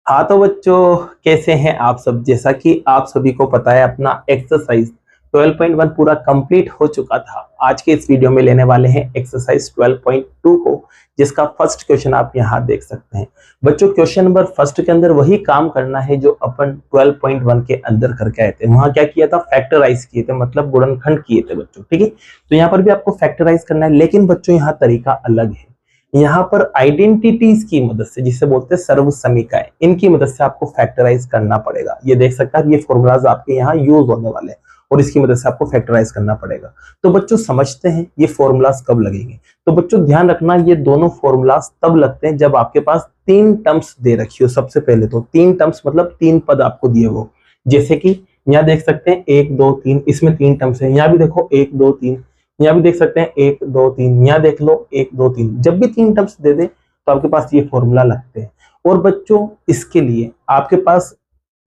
हाँ तो बच्चों, कैसे हैं आप सब। जैसा कि आप सभी को पता है, अपना एक्सरसाइज 12.1 पूरा कंप्लीट हो चुका था। आज के इस वीडियो में लेने वाले हैं एक्सरसाइज 12.2 को, जिसका फर्स्ट क्वेश्चन आप यहाँ देख सकते हैं। बच्चों, क्वेश्चन नंबर फर्स्ट के अंदर वही काम करना है जो अपन 12.1 के अंदर करके आए थे। वहां क्या किया था, फैक्टराइज किए थे, मतलब गुणनखंड किए थे बच्चों। ठीक है, तो यहाँ पर भी आपको फैक्टराइज करना है, लेकिन बच्चों यहाँ तरीका अलग है। यहाँ पर आइडेंटिटीज की मदद से, जिसे बोलते हैं सर्व समीकरण, इनकी मदद से आपको फैक्टराइज करना पड़ेगा। ये देख सकते हैं, ये फॉर्मूलाज आपके यहाँ यूज होने वाले हैं और इसकी मदद से आपको फैक्टराइज करना पड़ेगा। तो बच्चों समझते हैं ये फॉर्मूलाज कब लगेंगे। तो बच्चों ध्यान रखना, ये दोनों फॉर्मूलाज तब लगते हैं जब आपके पास तीन टर्म्स दे रखी हो। सबसे पहले तो तीन टर्म्स मतलब तीन पद आपको दिए हो, जैसे कि यहाँ देख सकते हैं 1 2 3, इसमें तीन टर्म्स है। यहाँ भी देखो 1 2 3, यहाँ भी देख सकते हैं 1 2 3, यहाँ देख लो 1 2 3। जब भी तीन टर्म्स दे दे तो आपके पास ये फॉर्मूला लगते हैं। और बच्चों इसके लिए आपके पास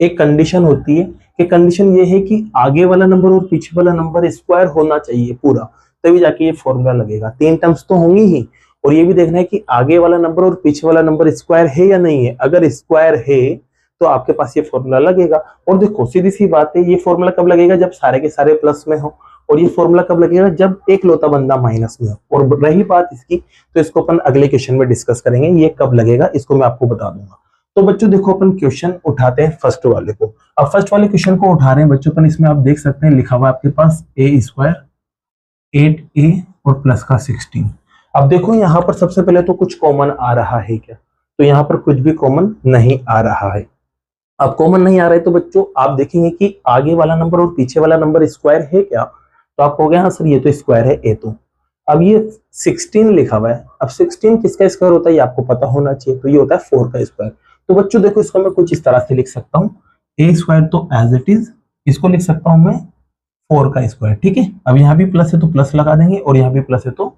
एक कंडीशन होती है कि कंडीशन ये है कि आगे वाला नंबर और पीछे वाला नंबर स्क्वायर होना चाहिए पूरा, तभी जाके ये फॉर्मूला लगेगा। तीन टर्म्स तो होंगी ही, और ये भी देखना है कि आगे वाला नंबर और पीछे वाला नंबर स्क्वायर है या नहीं है। अगर स्क्वायर है तो आपके पास ये फॉर्मूला लगेगा। और देखो सीधी सी बात है, ये फॉर्मूला कब लगेगा, जब सारे के सारे प्लस में हो। और ये फॉर्मूला कब लगेगा, जब एक लौता बंदा माइनस में हो। और रही बात इसकी, तो इसको अपन अगले क्वेश्चन में डिस्कस करेंगे, ये कब लगेगा इसको मैं आपको बता दूंगा। तो बच्चों देखो, अपन क्वेश्चन उठाते हैं फर्स्ट वाले को। अब फर्स्ट वाले क्वेश्चन को उठा रहे हैं बच्चों अपन। इसमें आप देख सकते हैं लिखा हुआ है आपके पास ए स्क्वायर 8a और प्लस का 16। अब देखो यहाँ पर सबसे पहले तो कुछ कॉमन आ रहा है क्या, तो यहाँ पर कुछ भी कॉमन नहीं आ रहा है। अब कॉमन नहीं आ रहा है तो बच्चों आप देखेंगे कि आगे वाला नंबर और पीछे वाला नंबर स्क्वायर है क्या, तो आप कहोगे हाँ सर ये तो स्क्वायर है ए। तो अब ये 16 लिखा हुआ है। अब 16 किसका स्क्वायर होता है ये आपको पता होना चाहिए, तो ये होता है 4 का स्क्वायर। तो बच्चों देखो, इसको मैं कुछ इस तरह से लिख सकता हूँ, ए स्क्वायर तो एज इट इज, इसको लिख सकता हूँ मैं 4 का स्क्वायर। ठीक है, अब यहाँ भी प्लस है तो प्लस लगा देंगे, और यहाँ भी प्लस है तो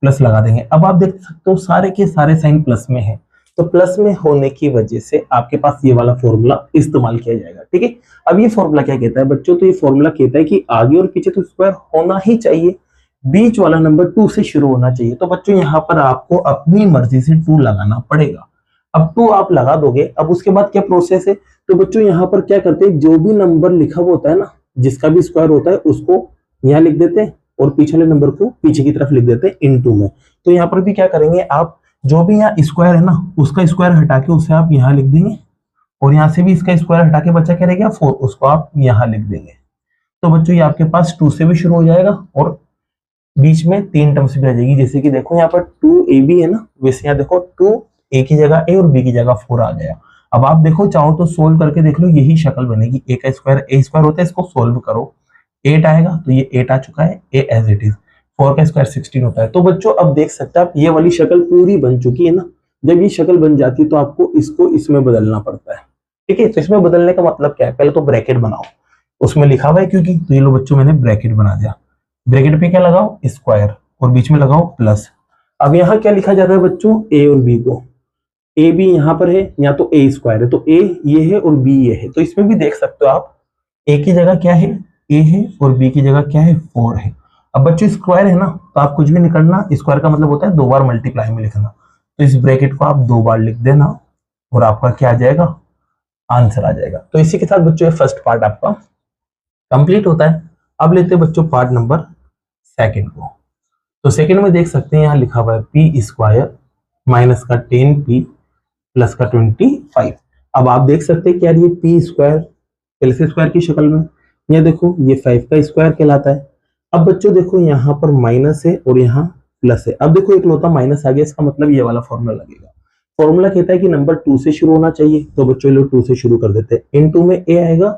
प्लस लगा देंगे। अब आप देख सकते हो सारे के सारे साइन प्लस में है, तो प्लस में होने की वजह से आपके पास ये वाला फॉर्मूला इस्तेमाल किया जाएगा। ठीक है, अब ये फॉर्मूला क्या कहता है बच्चों, तो ये फॉर्मूला कहता है कि आगे और पीछे तो स्क्वायर होना ही चाहिए, बीच वाला नंबर 2 से शुरू होना चाहिए। तो बच्चों यहाँ पर आपको अपनी मर्जी से 2 लगाना पड़ेगा। अब 2 आप लगा दोगे, अब उसके बाद क्या प्रोसेस है, तो बच्चों यहाँ पर क्या करते हैं, जो भी नंबर लिखा हुआ होता है ना, जिसका भी स्क्वायर होता है उसको यहाँ लिख देते हैं, और पीछे वाले नंबर को पीछे की तरफ लिख देते हैं इनटू में। तो यहाँ पर भी क्या करेंगे आप, जो भी यहाँ स्क्वायर है ना, उसका स्क्वायर हटा के उसे आप यहाँ लिख देंगे, और यहाँ से भी इसका स्क्वायर हटा के बचा क्या रहेगा 4, उसको आप यहाँ लिख देंगे। तो बच्चों ये आपके पास 2 से भी शुरू हो जाएगा, और बीच में तीन टर्म्स भी आ जाएगी। जैसे कि देखो यहाँ पर 2ab है ना, वैसे यहाँ देखो 2a की जगह a और b की जगह 4 आ गया। अब आप देखो चाहो तो सोल्व करके देख लो, यही शक्ल बनेगी। a का स्क्वायर a स्क्वायर होता है, इसको सोल्व करो 8 आएगा, तो ये 8 आ चुका है, a एज इट इज। 4 का स्क्वायर 16 होता है। तो बच्चों अब देख सकते हैं आप, ये वाली शक्ल पूरी बन चुकी है ना। जब ये शक्ल बन जाती है तो आपको इसको इसमें बदलना पड़ता है। ठीक है, तो इसमें बदलने का मतलब क्या है, पहले तो ब्रैकेट बनाओ, उसमें लिखा हुआ है क्योंकि, तो ये लो बच्चों मैंने ब्रैकेट बना दिया। ब्रैकेट पे क्या लगाओ, स्क्वायर, और बीच में लगाओ प्लस। अब यहाँ क्या लिखा जाता है बच्चों, ए और बी को। ए बी यहाँ पर है, यहाँ तो ए स्क्वायर है, तो ए ये है और बी ये है। तो इसमें भी देख सकते हो आप, ए की जगह क्या है, ए है, और बी की जगह क्या है, 4 है। अब बच्चों स्क्वायर है ना, तो आप कुछ भी नहीं करना, स्क्वायर का मतलब होता है 2 बार मल्टीप्लाई में लिखना। तो इस ब्रैकेट को आप 2 बार लिख देना, और आपका क्या आ जाएगा, आंसर आ जाएगा। तो इसी के साथ बच्चों ये फर्स्ट पार्ट आपका कंप्लीट होता है। अब लेते हैं बच्चों पार्ट नंबर सेकंड को। तो सेकंड में देख सकते हैं यहाँ लिखा हुआ है पी स्क्वायर माइनस का 10p प्लस का 25। अब आप देख सकते हैं कि यार ये पी स्क्वायर पहले से स्क्वायर की शक्ल में, यहाँ देखो ये 5 का स्क्वायर कहलाता है। अब बच्चों देखो यहाँ पर माइनस है और यहाँ प्लस है। अब देखो एक लौता माइनस आ गया, इसका मतलब ये वाला फॉर्मूला लगेगा। फॉर्मूला कहता है कि नंबर 2 से शुरू होना चाहिए, तो बच्चों लोग 2 से शुरू कर देते हैं। इनटू में a आएगा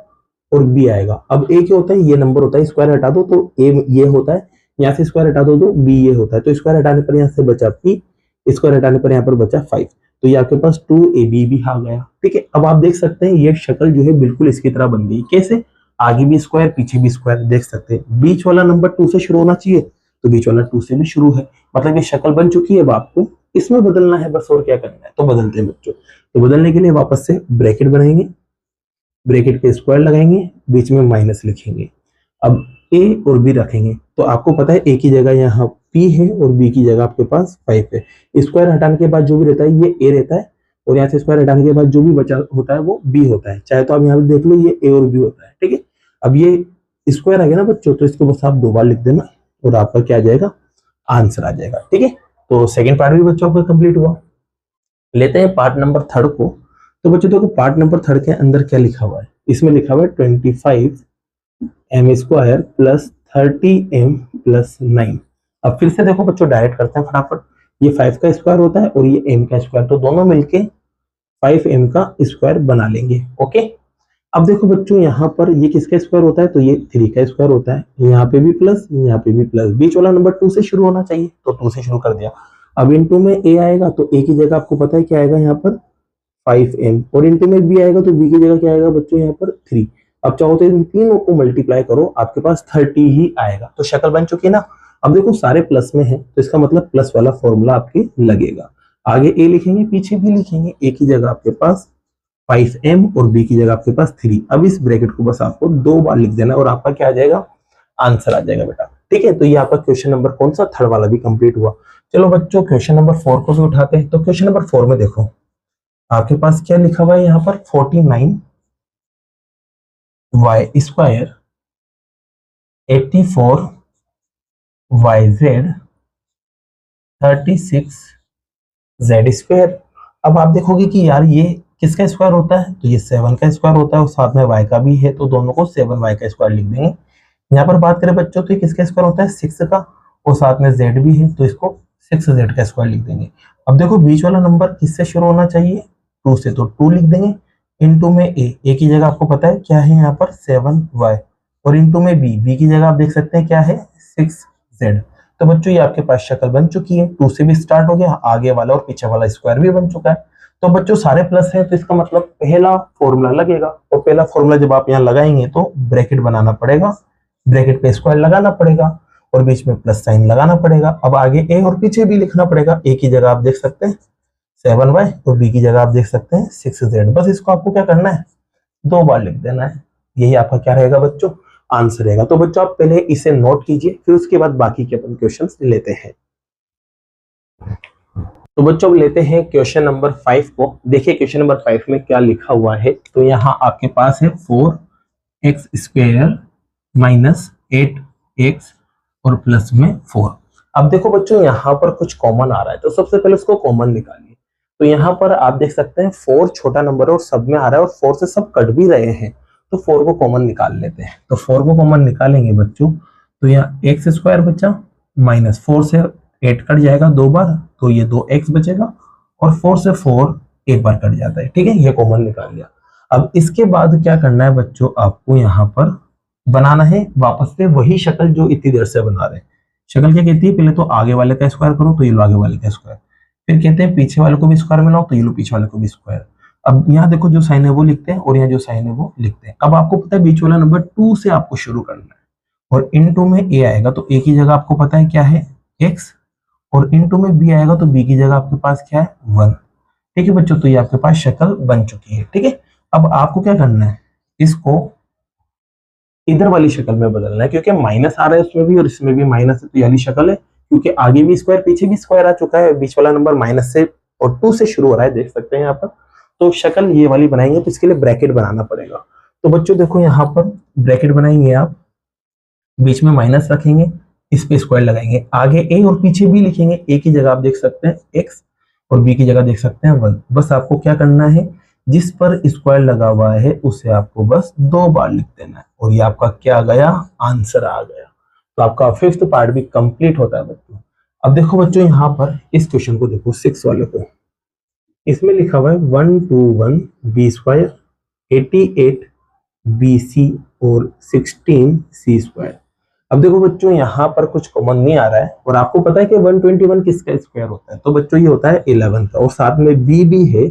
और b आएगा। अब a क्या होता है, ये नंबर होता है, स्क्वायर हटा दो तो a ये होता है, यहाँ से स्क्वायर हटा दो तो b ये होता है। तो स्क्वायर हटाने पर यहाँ से बचा p, स्क्वायर हटाने पर यहाँ पर बचा 5। तो ये आपके पास 2ab भी आ गया। ठीक है, अब आप देख सकते हैं ये शक्ल जो है बिल्कुल इसकी तरह बन गई। कैसे, आगे भी स्क्वायर पीछे भी स्क्वायर। देख सकते हैं बीच वाला नंबर 2 से शुरू होना चाहिए, तो बीच वाला 2 से भी शुरू है, मतलब ये शक्ल बन चुकी है। अब आपको इसमें बदलना है बस, और क्या करना है। तो बदलते हैं बच्चों। तो बदलने के लिए वापस से ब्रैकेट बनाएंगे, ब्रैकेट पे स्क्वायर लगाएंगे, बीच में माइनस लिखेंगे। अब a और b रखेंगे, तो आपको पता है a की जगह यहाँ p है और b की जगह आपके पास 5 है। स्क्वायर हटाने के बाद जो भी रहता है ये a रहता है, और यहाँ से स्क्वायर हटाने के बाद जो भी बचा होता है वो बी होता है। चाहे तो आप यहाँ पे देख लो ये ए और बी होता है, ठीक है। अब ये स्क्वायर आ गया ना बच्चों, तो इसको बस आप 2 बार लिख देना और आपका क्या आ जाएगा, आंसर आ जाएगा, ठीक है। तो सेकंड पार्ट भी बच्चों का कंप्लीट हुआ। लेते हैं पार्ट नंबर 3 को। तो बच्चों देखो पार्ट नंबर 3 के अंदर क्या लिखा हुआ है, इसमें लिखा हुआ है 25m² प्लस 30m प्लस 9। अब फिर से देखो बच्चों डायरेक्ट करते हैं फटाफट। ये 5 का स्क्वायर होता है और ये m का स्क्वायर, तो दोनों मिलके 5m का स्क्वायर बना लेंगे, ओके। अब देखो बच्चों यहाँ पर ये किसका स्क्वायर होता है, तो ये 3 का स्क्वायर होता है। यहाँ पे भी प्लस, यहाँ पे भी प्लस, बीच वाला नंबर 2 से शुरू होना चाहिए, तो 2 से शुरू कर दिया। अब इनटू में a आएगा तो a की जगह आपको पता है क्या आएगा यहाँ पर 5m, और इनटू में b आएगा तो b की जगह क्या आएगा बच्चों यहाँ पर 3। अब चाहो तो इन तीनों को मल्टीप्लाई करो, आपके पास 30 ही आएगा। तो शक्ल बन चुकी है ना। अब देखो सारे प्लस में है तो इसका मतलब प्लस वाला फॉर्मूला आपके लगेगा। आगे a लिखेंगे, पीछे भी लिखेंगे। a की जगह आपके पास 5m और b की जगह आपके पास 3। अब इस ब्रैकेट को बस आपको 2 बार लिख देना और आपका क्या आ जाएगा, आंसर आ जाएगा बेटा, ठीक है। तो ये आपका क्वेश्चन नंबर कौन सा, 3rd वाला भी कंप्लीट हुआ। चलो बच्चों क्वेश्चन नंबर 4 को भी उठाते हैं। तो क्वेश्चन नंबर 4 में देखो आपके पास क्या लिखा हुआ है यहाँ पर 49y² 84yz 36z²। अब आप देखोगे कि यार ये किसका स्क्वायर होता है, तो ये 7 का स्क्वायर होता है और साथ में y का भी है, तो दोनों को 7y का स्क्वायर लिख देंगे। यहाँ पर बात करें बच्चों तो ये किसका स्क्वायर होता है, 6 का, और साथ में z भी है, तो इसको 6z का स्क्वायर लिख देंगे। अब देखो बीच वाला नंबर किससे शुरू होना चाहिए, 2 से, तो 2 लिख देंगे। इनटू में a की जगह आपको पता है क्या है यहाँ पर 7y, और इनटू में b की जगह आप देख सकते हैं क्या है 6z। तो बच्चों ये आपके पास शक्ल बन चुकी है। 2 से भी स्टार्ट हो गया, आगे वाला और पीछे वाला स्क्वायर भी बन चुका है। तो बच्चों सारे प्लस हैं, तो इसका मतलब पहला फॉर्मूला लगेगा, और पहला फॉर्मूला जब आप यहाँ लगाएंगे तो ब्रैकेट बनाना पड़ेगा, ब्रैकेट पे स्क्वायर लगाना पड़ेगा और बीच में प्लस साइन लगाना पड़ेगा। अब आगे a और पीछे भी लिखना पड़ेगा। a की जगह आप देख सकते हैं 7y और b की जगह आप देख सकते हैं 6z। बस इसको आपको क्या करना है, 2 बार लिख देना है। यही आपका क्या रहेगा बच्चों, आंसर रहेगा। तो बच्चों आप पहले इसे नोट कीजिए, फिर उसके बाद बाकी के अपन क्वेश्चंस लेते हैं। तो बच्चों लेते हैं क्वेश्चन नंबर 5 को। देखिए क्वेश्चन नंबर 5 में क्या लिखा हुआ है। तो यहाँ आपके पास है 4x² माइनस 8x और प्लस में 4। अब देखो बच्चों यहाँ पर कुछ कॉमन आ रहा है, तो सबसे पहले उसको कॉमन निकालिए। तो यहाँ पर आप देख सकते हैं 4 छोटा नंबर और सब में आ रहा है और 4 से सब कट भी रहे हैं, तो 4 को कॉमन निकाल लेते हैं। तो 4 को कॉमन निकालेंगे बच्चों, तो यहाँ x² बचा, माइनस 4 से 8 कट जाएगा 2 बार, तो ये 2x बचेगा, और 4 से 4 एक बार कट जाता है, ठीक है। ये कॉमन निकाल लिया। अब इसके बाद क्या करना है बच्चों, आपको यहाँ पर बनाना है वापस से वही शक्ल जो इतनी देर से बना रहे हैं। शक्ल क्या कहती है, पहले तो आगे वाले का स्क्वायर करो, तो ये लो आगे वाले का स्क्वायर, फिर कहते हैं पीछे वाले को भी स्क्वायर मिलाओ, तो ये लो पीछे वाले को भी स्क्वायर। अब यहाँ देखो जो साइन है वो लिखते हैं और यहाँ जो साइन है वो लिखते हैं। अब आपको पता है बीच वाला नंबर 2 से आपको शुरू करना है, और इनटू में a आएगा, तो a की जगह आपको पता है क्या है x, और इनटू में b आएगा, तो b की जगह आपके पास क्या है 1, ठीक है बच्चों। तो ये आपके पास शक्ल बन चुकी है, ठीक है। अब आपको क्या करना है, इसको इधर वाली शक्ल में बदलना है, क्योंकि माइनस आ रहा है उसमें भी और इसमें भी माइनस है, तो ये वाली शक्ल है, क्योंकि आगे भी स्क्वायर पीछे भी स्क्वायर आ चुका है। बीच वाला नंबर माइनस से और 2 से शुरू हो रहा है, देख सकते हैं यहाँ पर। तो शक्ल ये वाली बनाएंगे, तो इसके लिए ब्रैकेट बनाना पड़ेगा। तो बच्चों देखो यहाँ पर ब्रैकेट बनाएंगे आप, बीच में माइनस रखेंगे, इस पे स्क्वायर लगाएंगे, आगे a और पीछे भी लिखेंगे। a की जगह आप देख सकते हैं x और b की जगह देख सकते हैं 1। बस आपको क्या करना है, जिस पर स्क्वायर लगा हुआ है उसे आपको बस 2 बार लिख देना है, और ये आपका क्या आ गया, आंसर आ गया। तो आपका 5th पार्ट भी कंप्लीट होता है बच्चों। अब देखो बच्चों यहाँ पर इस क्वेश्चन को देखो 6 वाले को, इसमें लिखा हुआ है 121b² 88bc और 16c²। अब देखो बच्चों यहाँ पर कुछ कॉमन नहीं आ रहा है, और आपको पता है कि 121 किसका स्क्वायर होता है, तो बच्चों ये होता है 11 का, और साथ में b भी है,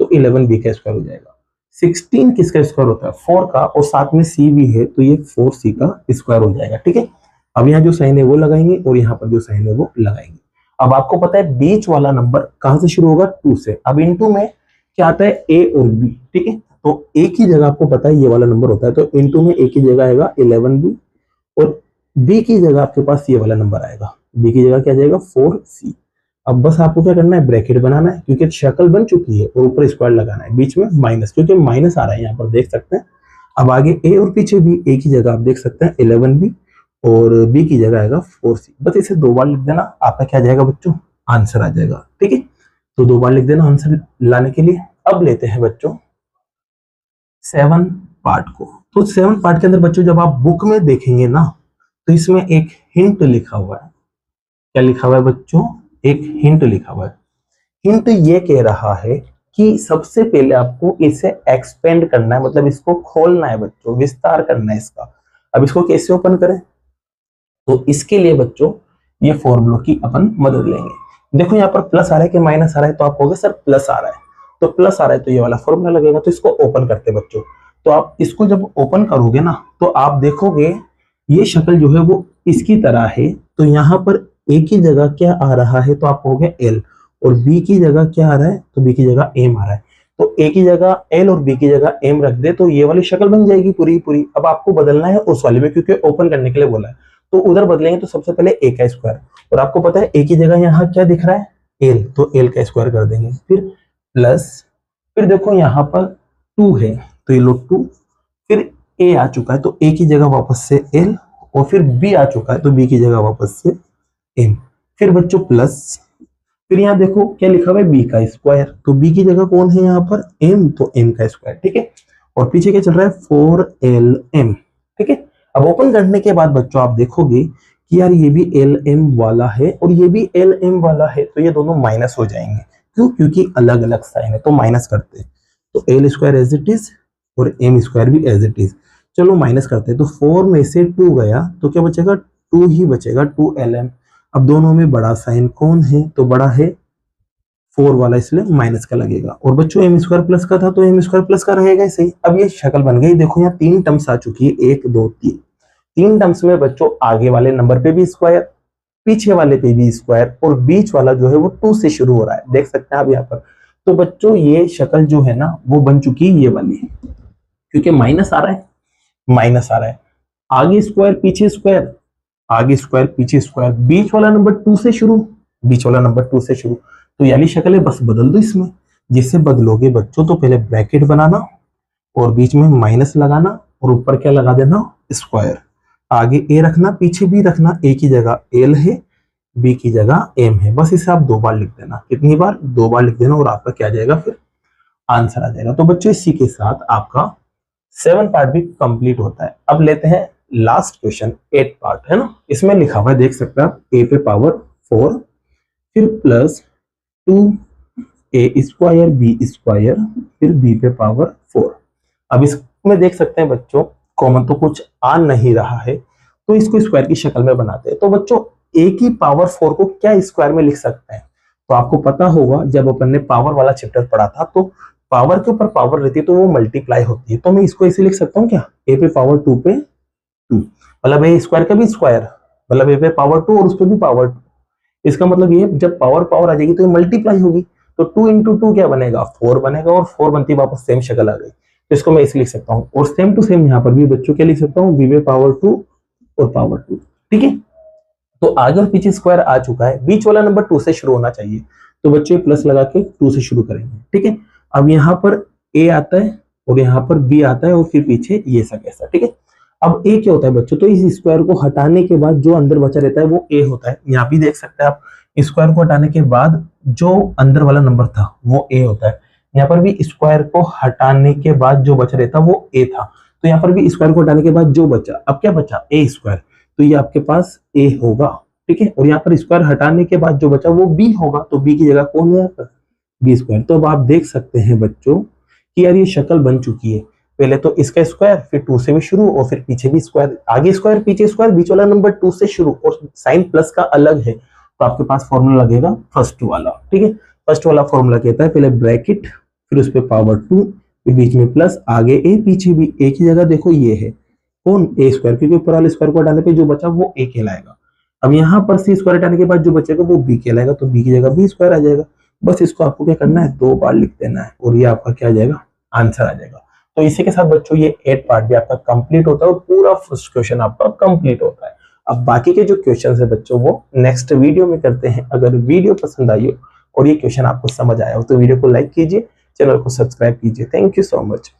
तो 11b का स्क्वायर हो जाएगा। 16 किसका स्क्वायर होता है 4 का, और साथ में c भी है, तो ये 4c का स्क्वायर हो जाएगा, ठीक है। अब यहाँ जो साइन है वो लगाएंगे और यहाँ पर जो साइन है वो लगाएंगे। अब आपको पता है बीच वाला नंबर कहां से शुरू होगा, 2 से। अब इनटू में क्या आता है a और b, ठीक है। तो a की जगह आपको पता है ये वाला नंबर होता है, तो इनटू में a की जगह आएगा 11b, और b की जगह आपके पास ये वाला नंबर आएगा, b की जगह क्या जाएगा 4c। अब बस आपको क्या करना है, ब्रैकेट बनाना है क्योंकि शक्ल बन चुकी है, और ऊपर स्क्वायर लगाना है, बीच में माइनस क्योंकि माइनस आ रहा है यहाँ पर देख सकते हैं। अब आगे ए और पीछे भी ए की जगह आप देख सकते हैं 11b और बी की जगह आएगा 4c। बस इसे 2 बार लिख देना, आपका क्या जाएगा बच्चों, आंसर आ जाएगा। ठीक है, तो 2 बार लिख देना आंसर लाने के लिए। अब लेते हैं बच्चों 7 पार्ट को। तो 7 पार्ट के अंदर बच्चों जब आप बुक में देखेंगे ना, तो इसमें एक हिंट लिखा हुआ है। क्या लिखा हुआ है बच्चों, एक हिंट लिखा हुआ है। हिंट ये कह रहा है कि सबसे पहले आपको इसे एक्सपेंड करना है, मतलब इसको खोलना है बच्चों, विस्तार करना है इसका। अब इसको कैसे ओपन करें, तो इसके लिए बच्चों ये फॉर्मूला की अपन मदद लेंगे। देखो यहाँ पर प्लस आ रहा है कि माइनस आ रहा है, तो आप कहोगे सर प्लस आ रहा है, तो प्लस आ रहा है तो ये वाला फॉर्मूला लगेगा। तो इसको ओपन करते हैं बच्चों। तो आप इसको जब ओपन करोगे ना, तो आप देखोगे ये शक्ल जो है वो इसकी तरह है। तो यहाँ पर ए की जगह क्या आ रहा है, तो आप कहोगे एल, और बी की जगह क्या आ रहा है, तो बी की जगह एम आ रहा है। तो ए की जगह एल और बी की जगह एम रख दे तो ये वाली शक्ल बन जाएगी पूरी पूरी। अब आपको बदलना है उस वाले में, क्योंकि ओपन करने के लिए बोला है, तो उधर बदलेंगे। तो सबसे पहले ए का स्क्वायर, और आपको पता है ए की जगह यहाँ क्या दिख रहा है, एल, तो एल का स्क्वायर कर देंगे। फिर प्लस, फिर देखो यहाँ पर 2 है तो ये लो 2, फिर ए आ चुका है तो ए की जगह वापस से एल, और फिर बी आ चुका है तो बी की जगह वापस से एम। फिर बच्चों प्लस, फिर यहाँ देखो क्या लिखा हुआ है, बी का स्क्वायर, तो बी की जगह कौन है यहाँ पर, एम, तो एम का स्क्वायर। ठीक है, और पीछे क्या चल रहा है, 4lm। ठीक है, अब ओपन करने के बाद बच्चों आप देखोगे कि यार ये भी lm वाला है और ये भी lm वाला है, तो ये दोनों माइनस हो जाएंगे। क्यों, क्योंकि अलग अलग साइन है, तो माइनस करते हैं। तो L square as it is और एम स्क्वायर भी एज इट इज। चलो माइनस करते हैं, तो 4 में से 2 गया तो क्या बचेगा, 2 ही बचेगा, 2lm। अब दोनों में बड़ा साइन कौन है, तो बड़ा है 4 वाला, इसलिए माइनस का लगेगा। और बच्चों एम स्क्वायर प्लस का था तो एम स्क्वायर प्लस का रहेगा ही सही। अब ये शक्ल बन गई। देखो यहाँ 3 टर्म्स आ चुकी है, 1 2 3। 3 टर्म्स में बच्चों आगे वाले नंबर पे भी स्क्वायर, पीछे वाले पे भी स्क्वायर, और बीच वाला जो है वो 2 से शुरू हो रहा है, देख सकते हैं आप यहाँ पर। तो बच्चों ये शक्ल जो है ना वो बन चुकी है ये वाली, क्योंकि माइनस आ रहा है, माइनस आ रहा है, आगे स्क्वायर पीछे स्क्वायर, आगे स्क्वायर पीछे स्क्वायर, बीच वाला नंबर 2 से शुरू, बीच वाला नंबर 2 से शुरू। तो यानी शक्ल है, बस बदल दो इसमें। जिससे बदलोगे बच्चों तो पहले ब्रैकेट बनाना और बीच में माइनस लगाना और ऊपर क्या लगा देना, स्क्वायर। आगे ए रखना, पीछे भी रखना, ए की जगह एल है, बी की जगह एम है। बस इसे आप 2 बार लिख देना। कितनी बार, 2 बार लिख देना, और आपका क्या जाएगा, फिर आंसर आ जाएगा। तो बच्चों इसी के साथ आपका 7 पार्ट भी कंप्लीट होता है। अब लेते हैं लास्ट क्वेश्चन, 8 पार्ट है ना। इसमें लिखा हुआ है, देख सकते हैं आप, ए पे पावर 4, फिर plus 2a square B square, फिर b पे पावर 4। अब इसमें देख सकते हैं बच्चों कॉमन तो कुछ आ नहीं रहा है, तो इसको स्क्वायर की शक्ल में बनाते हैं। तो बच्चों a की पावर 4 को क्या स्क्वायर में लिख सकते हैं, तो आपको पता होगा जब अपन ने पावर वाला चैप्टर पढ़ा था, तो पावर के ऊपर पावर रहती है तो वो मल्टीप्लाई होती है। तो मैं इसको ऐसे लिख सकता हूँ क्या, a पे पावर 2 पे 2, मतलब a स्क्वायर का भी स्क्वायर, मतलब a पे पावर 2 और उस पर भी पावर 2। इसका मतलब ये जब पावर पावर आ जाएगी तो ये मल्टीप्लाई होगी, तो 2 इंटू 2 क्या बनेगा, 4 बनेगा, और 4 बनती वापस सेम शक्ल आ गई। तो इसको मैं इसे लिख सकता हूँ। और सेम टू सेम यहाँ पर भी बच्चों क्या लिख सकता हूँ, बी पे पावर 2 और पावर 2। ठीक है, तो आगे और पीछे स्क्वायर आ चुका है, बीच वाला नंबर 2 से शुरू होना चाहिए, तो बच्चों प्लस लगा के 2 से शुरू करेंगे। ठीक है, अब यहाँ पर ए आता है और यहाँ पर बी आता है और फिर पीछे ये सब ऐसा। ठीक है, अब ए क्या होता है बच्चों, तो इस स्क्वायर को हटाने के बाद जो अंदर बचा रहता है वो ए होता है। यहाँ भी देख सकते हैं आप, स्क्वायर को हटाने के बाद जो अंदर वाला नंबर था वो ए होता है। यहाँ पर भी स्क्वायर को हटाने के बाद जो बचा रहता वो ए था, तो यहाँ पर भी स्क्वायर को हटाने के बाद जो बचा, अब क्या बचा, ए स्क्वायर, तो ये आपके पास ए होगा। ठीक है, और यहाँ पर स्क्वायर हटाने के बाद जो बचा वो बी होगा, तो बी की जगह कौन है, बी स्क्वायर। तो अब आप देख सकते हैं बच्चों कि यार ये शक्ल बन चुकी है। पहले तो इसका स्क्वायर, फिर 2 से भी शुरू और फिर पीछे भी स्क्वायर, आगे स्क्वायर पीछे स्क्वायर, बीच वाला नंबर 2 से शुरू और साइन प्लस का अलग है, तो आपके पास फॉर्मूला लगेगा फर्स्ट वाला। ठीक है, फर्स्ट वाला फॉर्मूला कहता है पहले ब्रैकेट, फिर उस पे पावर 2, फिर बीच में प्लस, आगे ए पीछे भी ए की जगह देखो ये है कौन, ए स्क्वायर, क्योंकि ऊपर वाले स्क्वायर को हटाने पे जो बचा वो ए कहलाएगा। अब यहाँ पर सी स्क्वायर हटाने के बाद जो बचेगा वो बी कहलाएगा, तो बी की जगह बी स्क्वायर आ जाएगा। बस इसको आपको क्या करना है, 2 बार लिख देना है और ये आपका क्या आ जाएगा, आंसर आ जाएगा। तो इसी के साथ बच्चों ये 8 पार्ट भी आपका कंप्लीट होता है और पूरा फर्स्ट क्वेश्चन आपका कंप्लीट होता है। अब बाकी के जो क्वेश्चन है बच्चों वो नेक्स्ट वीडियो में करते हैं। अगर वीडियो पसंद आई हो और ये क्वेश्चन आपको समझ आया हो तो वीडियो को लाइक कीजिए, चैनल को सब्सक्राइब कीजिए। Thank you so much.